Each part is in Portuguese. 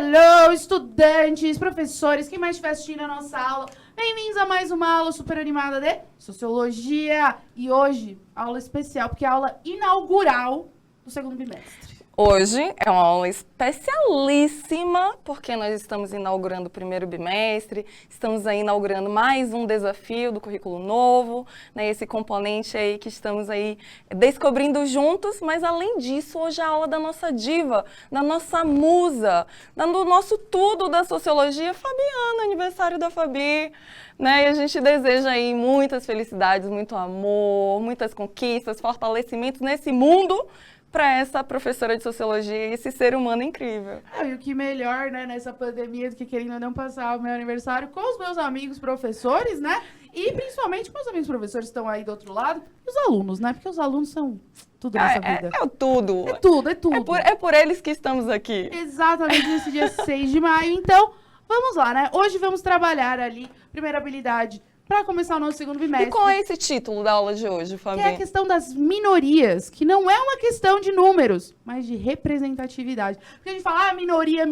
Hello, estudantes, professores, quem mais estiver assistindo a nossa aula, bem-vindos a mais uma aula super animada de Sociologia. E hoje, aula especial, porque é a aula inaugural do segundo bimestre. Hoje é uma aula especialíssima, porque nós estamos inaugurando o primeiro bimestre, estamos aí inaugurando mais um desafio do currículo novo, né, esse componente aí que estamos aí descobrindo juntos, mas além disso, hoje é a aula da nossa diva, da nossa musa, do nosso tudo da sociologia, Fabiana, aniversário da Fabi, né, e a gente deseja aí muitas felicidades, muito amor, muitas conquistas, fortalecimentos nesse mundo, para essa professora de sociologia e esse ser humano incrível. E o que melhor, né, nessa pandemia do que querendo ou não passar o meu aniversário com os meus amigos professores, né? E principalmente com os amigos professores que estão aí do outro lado, e os alunos, né? Porque os alunos são tudo nessa vida. É o tudo. É tudo, é tudo. É por eles que estamos aqui. Exatamente nesse dia 6 de maio. Então, vamos lá, né? Hoje vamos trabalhar ali, primeira habilidade, para começar o nosso segundo bimestre. E qual é esse título da aula de hoje, Fabi? Que é a questão das minorias, que não é uma questão de números, mas de representatividade. Porque a gente fala, minoria,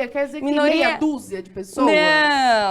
quer dizer que tem meia dúzia de pessoas?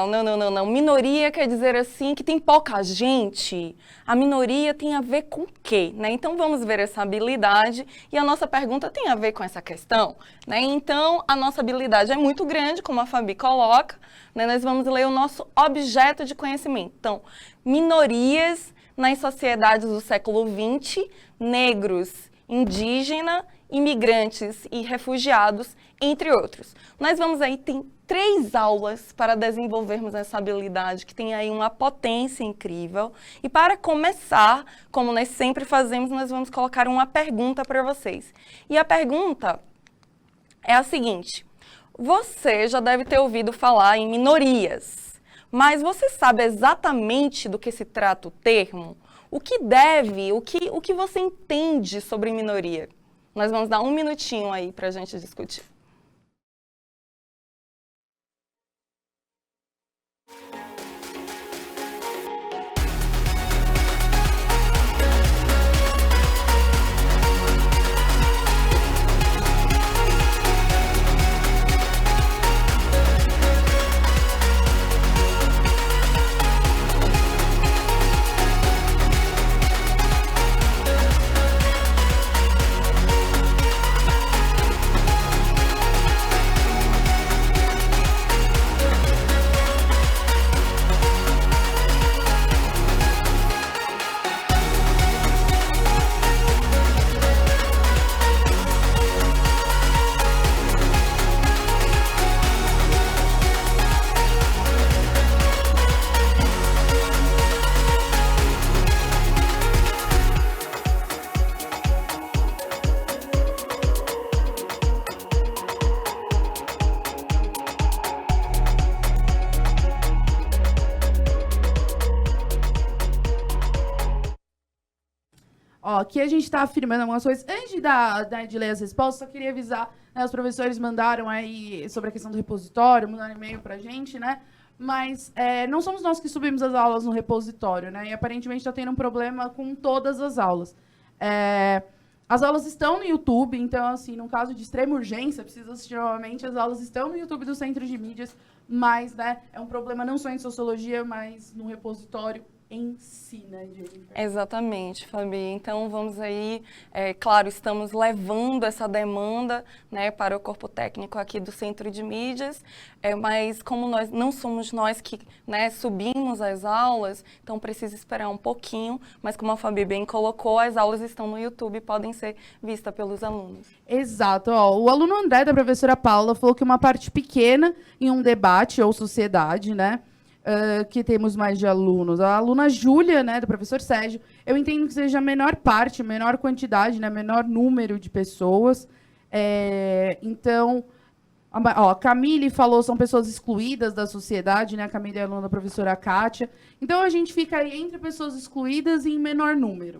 Não. Minoria quer dizer assim que tem pouca gente. A minoria tem a ver com o quê? Né? Então vamos ver essa habilidade e a nossa pergunta tem a ver com essa questão. Né? Então a nossa habilidade é muito grande, como a Fabi coloca. Né? Nós vamos ler o nosso objeto de conhecimento. Então, minorias nas sociedades do século XX, negros, indígena, imigrantes e refugiados, entre outros. Nós vamos aí, tem 3 aulas para desenvolvermos essa habilidade, que tem aí uma potência incrível. E para começar, como nós sempre fazemos, nós vamos colocar uma pergunta para vocês. E a pergunta é a seguinte: você já deve ter ouvido falar em minorias, mas você sabe exatamente do que se trata o termo? O que você entende sobre minoria? Nós vamos dar um minutinho aí para a gente discutir. Aqui a gente está afirmando algumas coisas. Antes de ler as respostas, só queria avisar, né, os professores mandaram aí sobre a questão do repositório, mandaram e-mail para a gente, né? Mas não somos nós que subimos as aulas no repositório, né? E aparentemente está tendo um problema com todas as aulas. As aulas estão no YouTube, então, assim, num caso de extrema urgência, precisa assistir novamente, as aulas estão no YouTube do Centro de Mídias, mas, né, é um problema não só em sociologia, mas no repositório em si, né, Jennifer? Exatamente, Fabi. Então, vamos aí, claro, estamos levando essa demanda, né, para o corpo técnico aqui do Centro de Mídias, mas como não somos nós que, né, subimos as aulas, então precisa esperar um pouquinho, mas como a Fabi bem colocou, as aulas estão no YouTube e podem ser vistas pelos alunos. Exato. O aluno André, da professora Paula, falou que uma parte pequena em um debate ou sociedade, né, que temos mais de alunos. A aluna Júlia, né, do professor Sérgio, eu entendo que seja a menor parte, menor quantidade, né, menor número de pessoas. Então, a Camille falou, são pessoas excluídas da sociedade, né? A Camille é aluna da professora Kátia. Então, a gente fica aí entre pessoas excluídas e em menor número.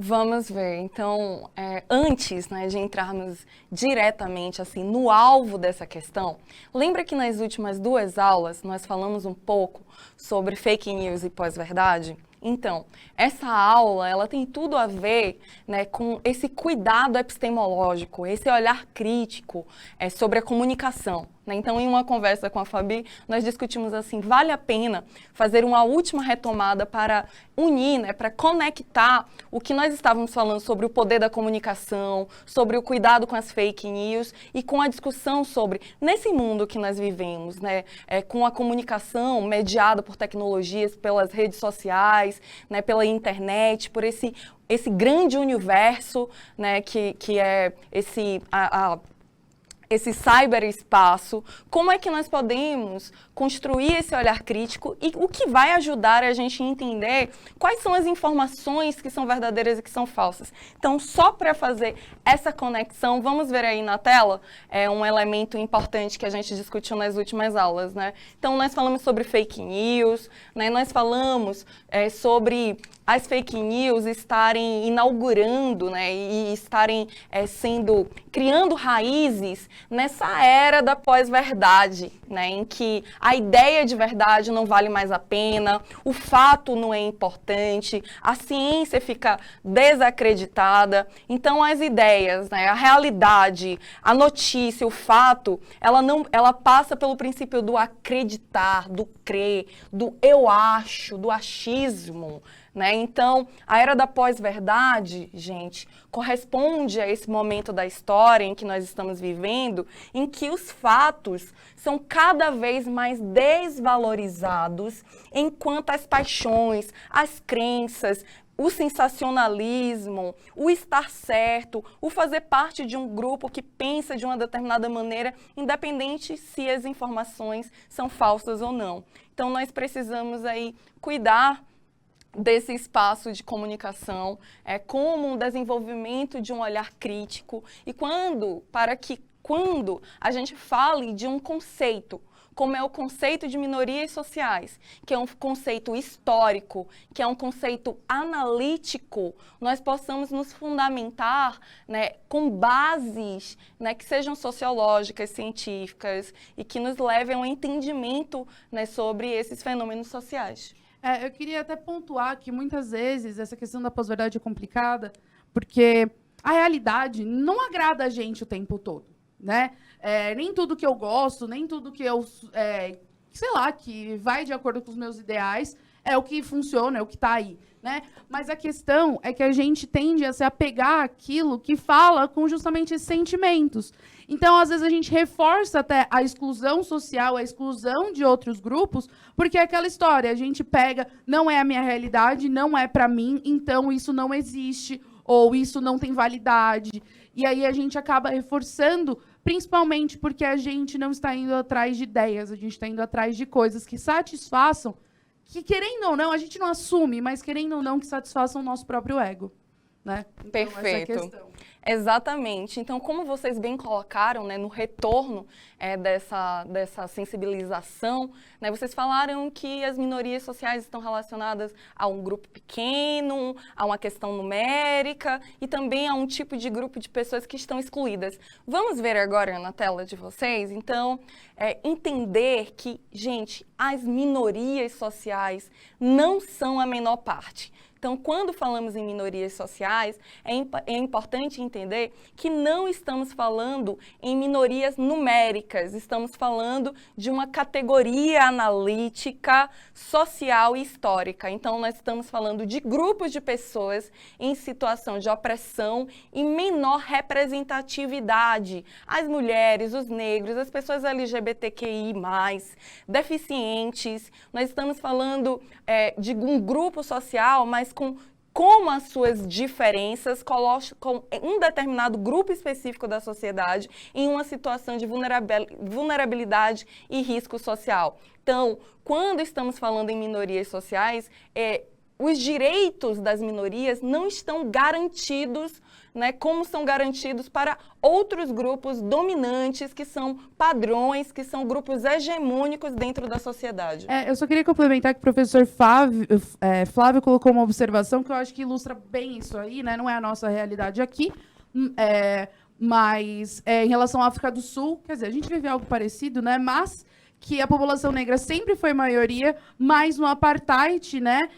Vamos ver. Então, antes, né, de entrarmos diretamente assim, no alvo dessa questão, lembra que nas últimas 2 aulas nós falamos um pouco sobre fake news e pós-verdade? Então, essa aula ela tem tudo a ver, né, com esse cuidado epistemológico, esse olhar crítico sobre a comunicação. né? Então, em uma conversa com a Fabi, nós discutimos assim, vale a pena fazer uma última retomada para unir, né, para conectar o que nós estávamos falando sobre o poder da comunicação, sobre o cuidado com as fake news e com a discussão sobre, nesse mundo que nós vivemos, né, com a comunicação mediada por tecnologias, pelas redes sociais, né, pela internet, por esse grande universo, né, que é esse cyberespaço, como é que nós podemos construir esse olhar crítico e o que vai ajudar a gente a entender quais são as informações que são verdadeiras e que são falsas. Então, só para fazer essa conexão, vamos ver aí na tela, um elemento importante que a gente discutiu nas últimas aulas, né? Então, nós falamos sobre fake news, né? Nós falamos sobre as fake news estarem inaugurando, né, e estarem criando raízes nessa era da pós-verdade, né, em que a ideia de verdade não vale mais a pena, o fato não é importante, a ciência fica desacreditada. Então, as ideias, né, a realidade, a notícia, o fato, ela passa pelo princípio do acreditar, do crer, do eu acho, do achismo, né? Então, a era da pós-verdade, gente, corresponde a esse momento da história em que nós estamos vivendo, em que os fatos são cada vez mais desvalorizados, enquanto as paixões, as crenças, o sensacionalismo, o estar certo, o fazer parte de um grupo que pensa de uma determinada maneira, independente se as informações são falsas ou não. Então, nós precisamos aí cuidar desse espaço de comunicação, como um desenvolvimento de um olhar crítico e quando a gente fale de um conceito, como é o conceito de minorias sociais, que é um conceito histórico, que é um conceito analítico, nós possamos nos fundamentar, né, com bases, né, que sejam sociológicas, científicas e que nos levem a um entendimento, né, sobre esses fenômenos sociais. Eu queria até pontuar que muitas vezes essa questão da pós-verdade é complicada, porque a realidade não agrada a gente o tempo todo, né? Nem tudo que eu gosto, nem tudo que eu, sei lá, que vai de acordo com os meus ideais é o que funciona, é o que está aí, né? Mas a questão é que a gente tende a se apegar àquilo que fala com justamente esses sentimentos. Então, às vezes, a gente reforça até a exclusão social, a exclusão de outros grupos, porque é aquela história, a gente pega, não é a minha realidade, não é para mim, então isso não existe, ou isso não tem validade. E aí a gente acaba reforçando, principalmente porque a gente não está indo atrás de ideias, a gente está indo atrás de coisas que satisfaçam, que querendo ou não, a gente não assume, mas querendo ou não, que satisfaçam o nosso próprio ego, né? Então, perfeito. essa é a questão. Exatamente. Então, como vocês bem colocaram, né, no retorno dessa sensibilização, né, vocês falaram que as minorias sociais estão relacionadas a um grupo pequeno, a uma questão numérica e também a um tipo de grupo de pessoas que estão excluídas. Vamos ver agora na tela de vocês, então, entender que, gente, as minorias sociais não são a menor parte. Então, quando falamos em minorias sociais, é importante entender que não estamos falando em minorias numéricas, estamos falando de uma categoria analítica, social e histórica. Então, nós estamos falando de grupos de pessoas em situação de opressão e menor representatividade. As mulheres, os negros, as pessoas LGBTQI+, deficientes. Nós estamos falando de um grupo social, mas como as suas diferenças colocam um determinado grupo específico da sociedade em uma situação de vulnerabilidade e risco social. Então, quando estamos falando em minorias sociais, os direitos das minorias não estão garantidos, né, como são garantidos para outros grupos dominantes, que são padrões, que são grupos hegemônicos dentro da sociedade. Eu só queria complementar que o professor Flávio colocou uma observação que eu acho que ilustra bem isso aí, né? Não é a nossa realidade aqui, mas em relação à África do Sul, quer dizer, a gente vive algo parecido, né? Mas que a população negra sempre foi maioria, mas no apartheid, né,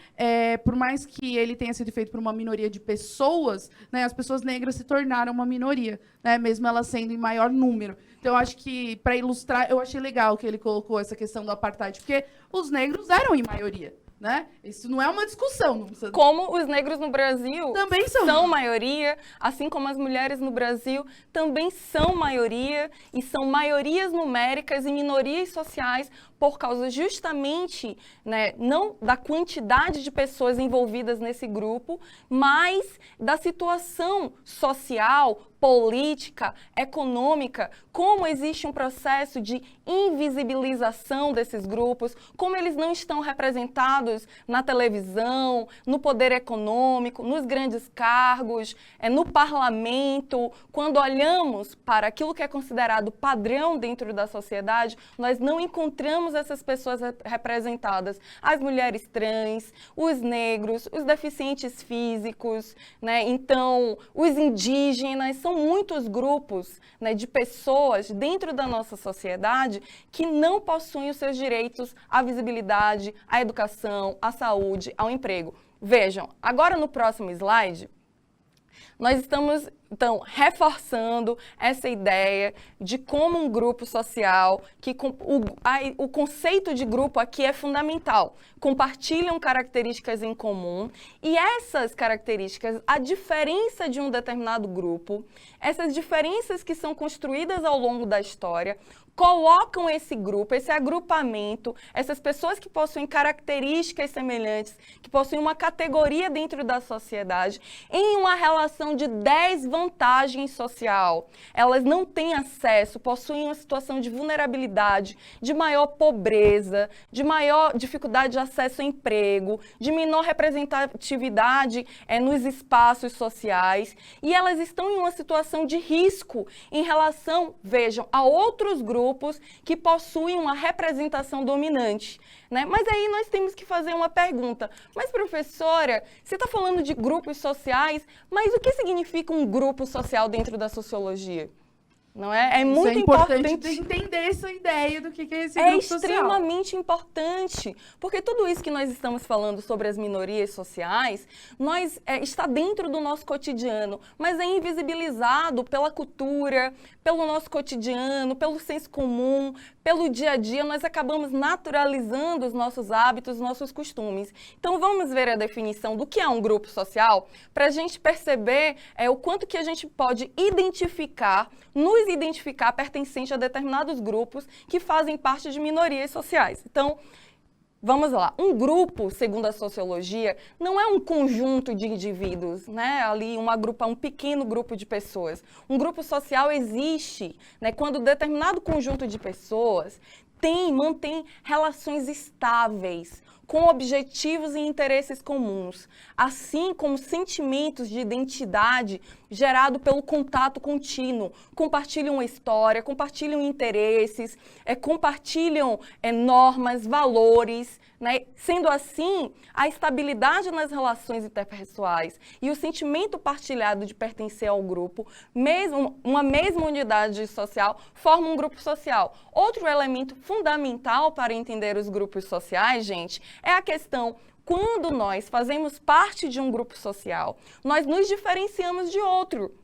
por mais que ele tenha sido feito por uma minoria de pessoas, né, as pessoas negras se tornaram uma minoria, né, mesmo elas sendo em maior número. Então, eu acho que, para ilustrar, eu achei legal que ele colocou essa questão do apartheid, porque os negros eram em maioria. Né? Isso não é uma discussão. Não precisa... Como os negros no Brasil também são maioria, assim como as mulheres no Brasil também são maioria, e são maiorias numéricas e minorias sociais por causa justamente, né, não da quantidade de pessoas envolvidas nesse grupo, mas da situação social, política, econômica, como existe um processo de invisibilização desses grupos, como eles não estão representados na televisão, no poder econômico, nos grandes cargos, no parlamento. Quando olhamos para aquilo que é considerado padrão dentro da sociedade, nós não encontramos essas pessoas representadas. As mulheres trans, os negros, os deficientes físicos, né? Então, os indígenas, são muitos grupos, né, de pessoas dentro da nossa sociedade que não possuem os seus direitos à visibilidade, à educação, à saúde, ao emprego. Vejam, agora no próximo slide, nós estamos, então, reforçando essa ideia de como um grupo social, que o conceito de grupo aqui é fundamental, compartilham características em comum, e essas características, a diferença de um determinado grupo, essas diferenças que são construídas ao longo da história, colocam esse grupo, esse agrupamento, essas pessoas que possuem características semelhantes, que possuem uma categoria dentro da sociedade, em uma relação de desvantagem social. Elas não têm acesso, possuem uma situação de vulnerabilidade, de maior pobreza, de maior dificuldade de acesso ao emprego, de menor representatividade nos espaços sociais, e elas estão em uma situação de risco em relação, vejam, a outros grupos que possuem uma representação dominante, né? Mas aí nós temos que fazer uma pergunta. Mas, professora, você está falando de grupos sociais, mas o que significa um grupo social dentro da sociologia? Não é? É muito importante entender essa ideia do que é esse grupo social. É extremamente importante, porque tudo isso que nós estamos falando sobre as minorias sociais, está dentro do nosso cotidiano, mas é invisibilizado pela cultura, pelo nosso cotidiano, pelo senso comum, pelo dia a dia. Nós acabamos naturalizando os nossos hábitos, os nossos costumes. Então, vamos ver a definição do que é um grupo social, para a gente perceber o quanto que a gente pode nos identificar pertencente a determinados grupos que fazem parte de minorias sociais. Então, vamos lá. Um grupo, segundo a sociologia, não é um conjunto de indivíduos, né? Ali um pequeno grupo de pessoas. Um grupo social existe, né, quando determinado conjunto de pessoas mantém relações estáveis, com objetivos e interesses comuns, assim como sentimentos de identidade gerado pelo contato contínuo. Compartilham uma história, compartilham interesses, compartilham normas, valores, né? Sendo assim, a estabilidade nas relações interpessoais e o sentimento partilhado de pertencer ao grupo, uma mesma unidade social, formam um grupo social. Outro elemento fundamental para entender os grupos sociais, gente, é a questão: quando nós fazemos parte de um grupo social, nós nos diferenciamos de outro.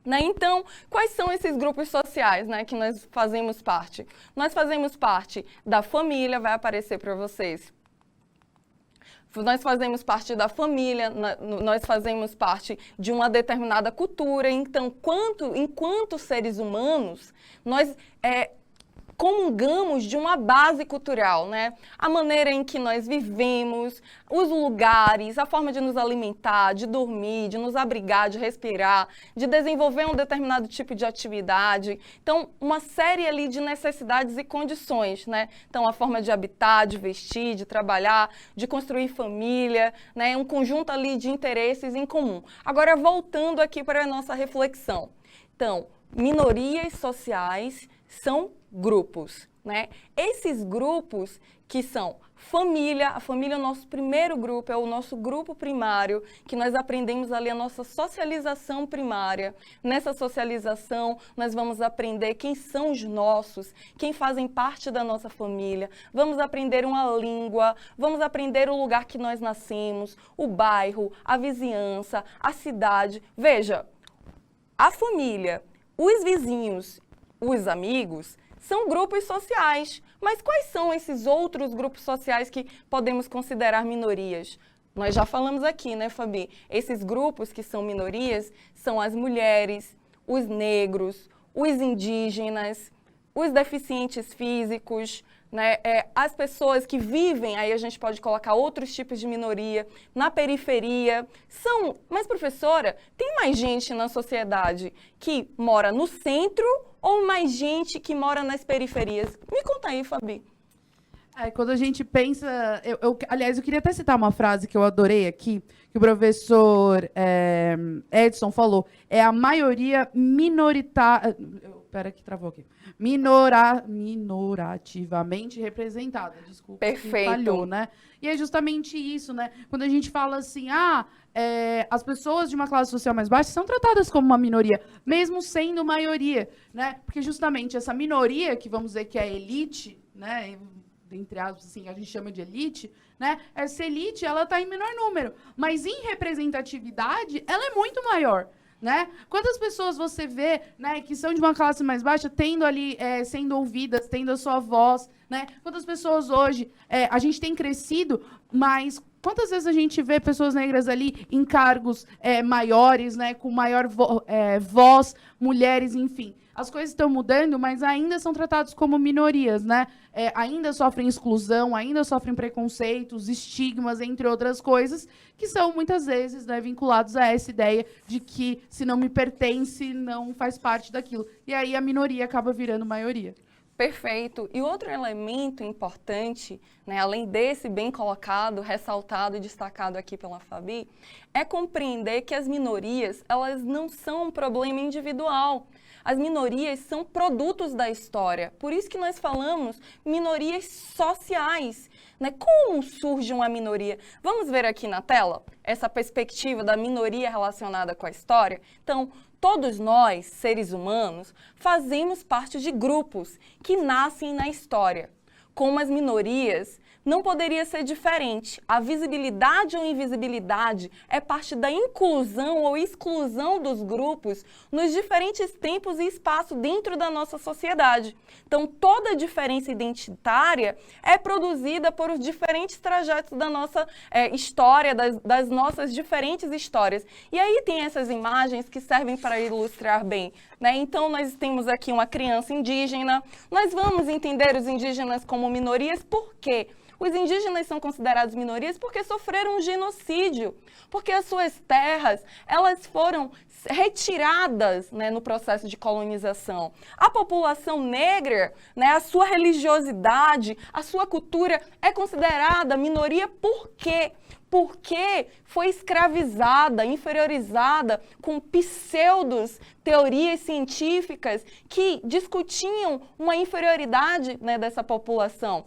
Né? Então, quais são esses grupos sociais, né, que nós fazemos parte? Nós fazemos parte da família, vai aparecer para vocês. Nós fazemos parte da família, nós fazemos parte de uma determinada cultura. Então, enquanto seres humanos, nós comungamos de uma base cultural, né? A maneira em que nós vivemos, os lugares, a forma de nos alimentar, de dormir, de nos abrigar, de respirar, de desenvolver um determinado tipo de atividade. Então, uma série ali de necessidades e condições, né? Então, a forma de habitar, de vestir, de trabalhar, de construir família, né? Um conjunto ali de interesses em comum. Agora, voltando aqui para a nossa reflexão. Então, minorias sociais são grupos, né? Esses grupos que são família, a família é o nosso primeiro grupo, é o nosso grupo primário, que nós aprendemos ali a nossa socialização primária. Nessa socialização, nós vamos aprender quem são os nossos, quem fazem parte da nossa família, vamos aprender uma língua, vamos aprender o lugar que nós nascemos, o bairro, a vizinhança, a cidade. Veja, a família, os vizinhos, os amigos, são grupos sociais. Mas quais são esses outros grupos sociais que podemos considerar minorias? Nós já falamos aqui, né, Fabi? Esses grupos que são minorias são as mulheres, os negros, os indígenas, os deficientes físicos, né, as pessoas que vivem, aí a gente pode colocar outros tipos de minoria, na periferia. Mas, professora, tem mais gente na sociedade que mora no centro ou mais gente que mora nas periferias? Me conta aí, Fabi. Quando a gente pensa... Aliás, eu queria até citar uma frase que eu adorei aqui, que o professor Edson falou. É a maioria minoritária... Espera que travou aqui. Minorativamente representada. Desculpa. Perfeito. Falhou, né? E é justamente isso, né? Quando a gente fala assim, as pessoas de uma classe social mais baixa são tratadas como uma minoria, mesmo sendo maioria, né? Porque justamente essa minoria, que vamos dizer que é a elite, né? Entre aspas, assim, a gente chama de elite, né? Essa elite, ela está em menor número, mas em representatividade, ela é muito maior. Né? Quantas pessoas você vê, né, que são de uma classe mais baixa tendo ali, sendo ouvidas, tendo a sua voz, né? Quantas pessoas hoje, a gente tem crescido, mas quantas vezes a gente vê pessoas negras ali em cargos maiores, né, com maior voz, mulheres, enfim. As coisas estão mudando, mas ainda são tratados como minorias, né? Ainda sofrem exclusão, ainda sofrem preconceitos, estigmas, entre outras coisas, que são muitas vezes, né, vinculados a essa ideia de que se não me pertence, não faz parte daquilo. E aí a minoria acaba virando maioria. Perfeito. E outro elemento importante, né, além desse bem colocado, ressaltado e destacado aqui pela Fabi, é compreender que as minorias, elas não são um problema individual. As minorias são produtos da história. Por isso que nós falamos minorias sociais, né? Como surge uma minoria? Vamos ver aqui na tela essa perspectiva da minoria relacionada com a história? Então, todos nós, seres humanos, fazemos parte de grupos que nascem na história. Como as minorias, não poderia ser diferente. A visibilidade ou invisibilidade é parte da inclusão ou exclusão dos grupos nos diferentes tempos e espaços dentro da nossa sociedade. Então, toda a diferença identitária é produzida por os diferentes trajetos da nossa história, das nossas diferentes histórias. E aí tem essas imagens que servem para ilustrar bem, né? Então, nós temos aqui uma criança indígena. Nós vamos entender os indígenas como minorias, por quê? Os indígenas são considerados minorias porque sofreram um genocídio, porque as suas terras, elas foram retiradas, né, no processo de colonização. A população negra, né, a sua religiosidade, a sua cultura é considerada minoria por quê? Porque foi escravizada, inferiorizada com pseudos teorias científicas que discutiam uma inferioridade, né, dessa população.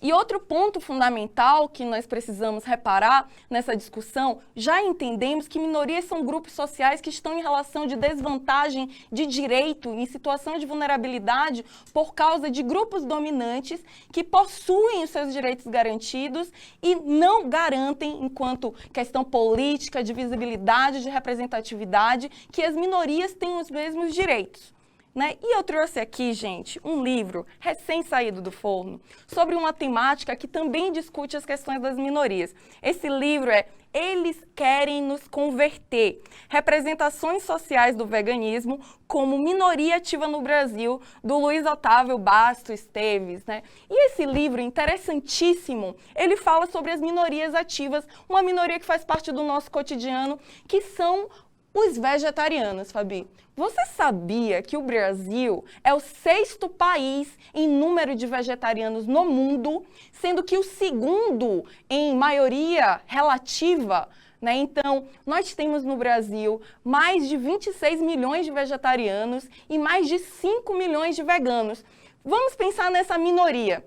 E outro ponto fundamental que nós precisamos reparar nessa discussão, já entendemos que minorias são grupos sociais que estão em relação de desvantagem de direito, em situação de vulnerabilidade, por causa de grupos dominantes que possuem os seus direitos garantidos e não garantem, enquanto questão política, de visibilidade, de representatividade, que as minorias tenham os mesmos direitos. Né? E eu trouxe aqui, gente, um livro recém-saído do forno sobre uma temática que também discute as questões das minorias. Esse livro é Eles Querem Nos Converter, Representações Sociais do Veganismo como Minoria Ativa no Brasil, do Luiz Otávio Basto Esteves. Né? E esse livro, interessantíssimo, ele fala sobre as minorias ativas, uma minoria que faz parte do nosso cotidiano, que são os vegetarianos, Fabi. Você sabia que o Brasil é o 6º país em número de vegetarianos no mundo, sendo que o 2º em maioria relativa, né? Então, nós temos no Brasil mais de 26 milhões de vegetarianos e mais de 5 milhões de veganos. Vamos pensar nessa minoria.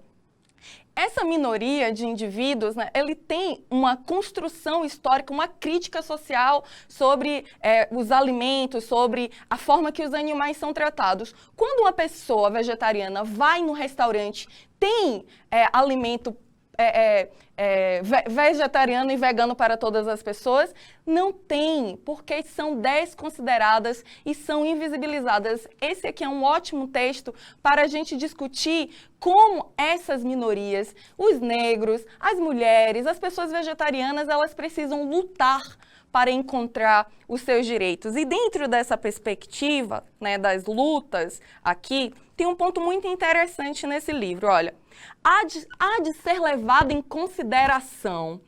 Essa minoria de indivíduos, né, ele tem uma construção histórica, uma crítica social sobre os alimentos, sobre a forma que os animais são tratados. Quando uma pessoa vegetariana vai no restaurante, tem alimento vegetariano e vegano para todas as pessoas? Não tem, porque são desconsideradas e são invisibilizadas. Esse aqui é um ótimo texto para a gente discutir como essas minorias, os negros, as mulheres, as pessoas vegetarianas, elas precisam lutar para encontrar os seus direitos. E dentro dessa perspectiva, né, das lutas aqui, tem um ponto muito interessante nesse livro. Olha, há de ser levado em consideração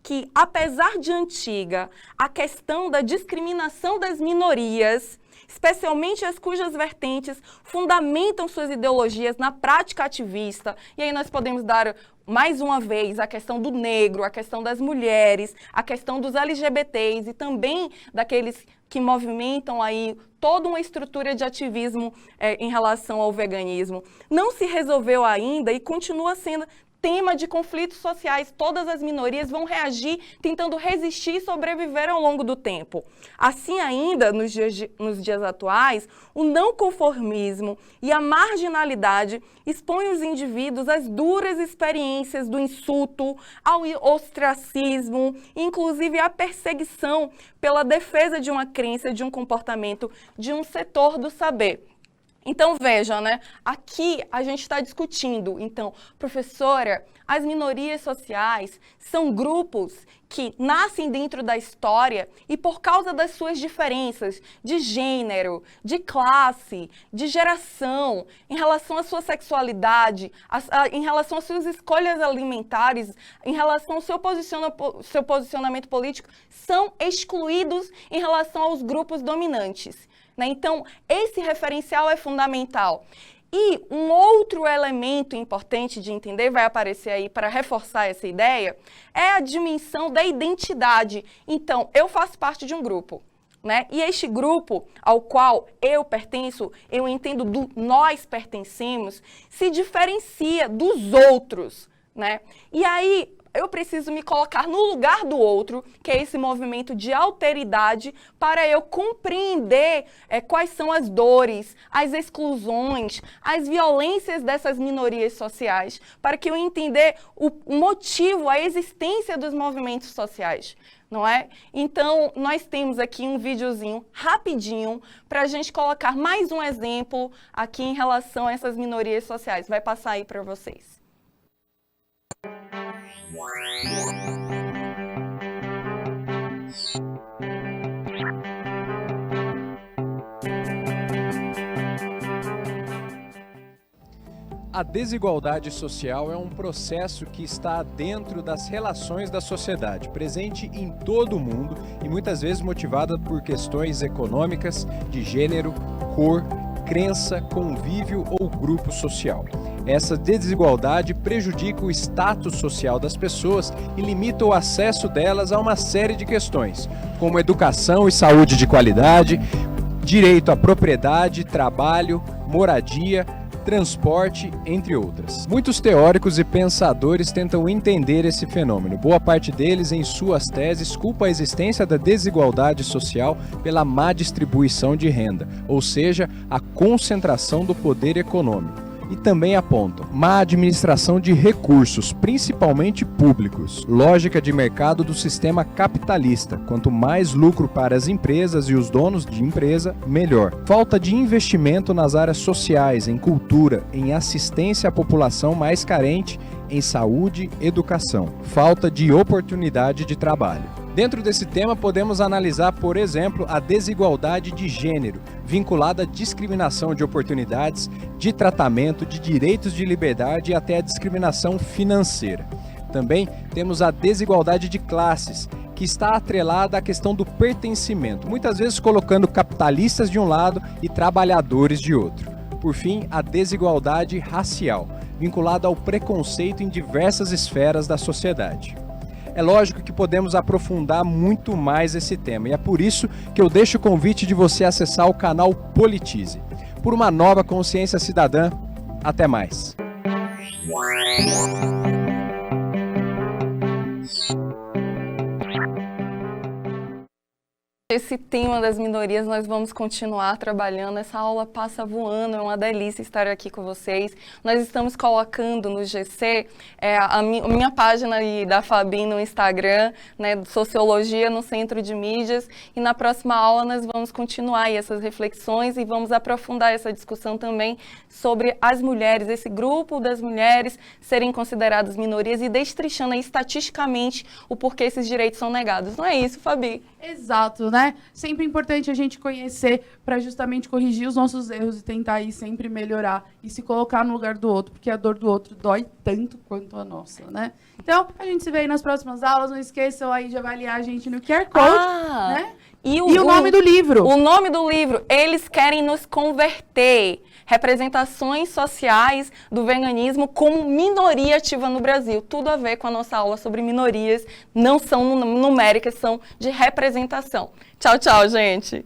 que, apesar de antiga, a questão da discriminação das minorias, especialmente as cujas vertentes fundamentam suas ideologias na prática ativista, e aí nós podemos dar mais uma vez a questão do negro, a questão das mulheres, a questão dos LGBTs e também daqueles que movimentam aí toda uma estrutura de ativismo em relação ao veganismo, não se resolveu ainda e continua sendo tema de conflitos sociais. Todas as minorias vão reagir tentando resistir e sobreviver ao longo do tempo. Assim ainda, nos dias atuais, o não conformismo e a marginalidade expõem os indivíduos às duras experiências do insulto, ao ostracismo, inclusive à perseguição pela defesa de uma crença, de um comportamento, de um setor do saber. Então, vejam, né? Aqui a gente está discutindo, então, professora, as minorias sociais são grupos que nascem dentro da história e por causa das suas diferenças de gênero, de classe, de geração, em relação à sua sexualidade, em relação às suas escolhas alimentares, em relação ao seu posicionamento político, são excluídos em relação aos grupos dominantes. Então, esse referencial é fundamental. E um outro elemento importante de entender, vai aparecer aí para reforçar essa ideia, é a dimensão da identidade. Então, eu faço parte de um grupo, né? E este grupo ao qual eu pertenço, eu entendo do nós pertencemos, se diferencia dos outros, né? E aí, eu preciso me colocar no lugar do outro, que é esse movimento de alteridade, para eu compreender quais são as dores, as exclusões, as violências dessas minorias sociais, para que eu entender o motivo, a existência dos movimentos sociais, não é? Então, nós temos aqui um videozinho rapidinho para a gente colocar mais um exemplo aqui em relação a essas minorias sociais. Vai passar aí para vocês. A desigualdade social é um processo que está dentro das relações da sociedade, presente em todo o mundo e muitas vezes motivada por questões econômicas, de gênero, cor, crença, convívio ou grupo social. Essa desigualdade prejudica o status social das pessoas e limita o acesso delas a uma série de questões, como educação e saúde de qualidade, direito à propriedade, trabalho, moradia, transporte, entre outras. Muitos teóricos e pensadores tentam entender esse fenômeno. Boa parte deles, em suas teses, culpa a existência da desigualdade social pela má distribuição de renda, ou seja, a concentração do poder econômico. E também apontam má administração de recursos, principalmente públicos, lógica de mercado do sistema capitalista, quanto mais lucro para as empresas e os donos de empresa, melhor. Falta de investimento nas áreas sociais, em cultura, em assistência à população mais carente, em saúde, educação. Falta de oportunidade de trabalho. Dentro desse tema, podemos analisar, por exemplo, a desigualdade de gênero, vinculada à discriminação de oportunidades, de tratamento, de direitos de liberdade e até a discriminação financeira. Também temos a desigualdade de classes, que está atrelada à questão do pertencimento, muitas vezes colocando capitalistas de um lado e trabalhadores de outro. Por fim, a desigualdade racial, vinculada ao preconceito em diversas esferas da sociedade. É lógico que podemos aprofundar muito mais esse tema e é por isso que eu deixo o convite de você acessar o canal Politize, por uma nova consciência cidadã Até mais! Esse tema das minorias nós vamos continuar trabalhando, essa aula passa voando, é uma delícia estar aqui com vocês. Nós estamos colocando no GC a minha página e da Fabi no Instagram, né, Sociologia no Centro de Mídias, e na próxima aula nós vamos continuar aí essas reflexões e vamos aprofundar essa discussão também sobre as mulheres, esse grupo das mulheres serem consideradas minorias e destrinchando aí estatisticamente o porquê esses direitos são negados. Não é isso, Fabi? Exato, né? Sempre importante a gente conhecer para justamente corrigir os nossos erros e tentar aí sempre melhorar e se colocar no lugar do outro, porque a dor do outro dói tanto quanto a nossa, né? Então, a gente se vê aí nas próximas aulas. Não esqueçam aí de avaliar a gente no QR Code, né? E o nome do livro. O nome do livro, Eles Querem Nos Converter. Representações sociais do veganismo como minoria ativa no Brasil. Tudo a ver com a nossa aula sobre minorias. Não são numéricas, são de representação. Tchau, tchau, gente.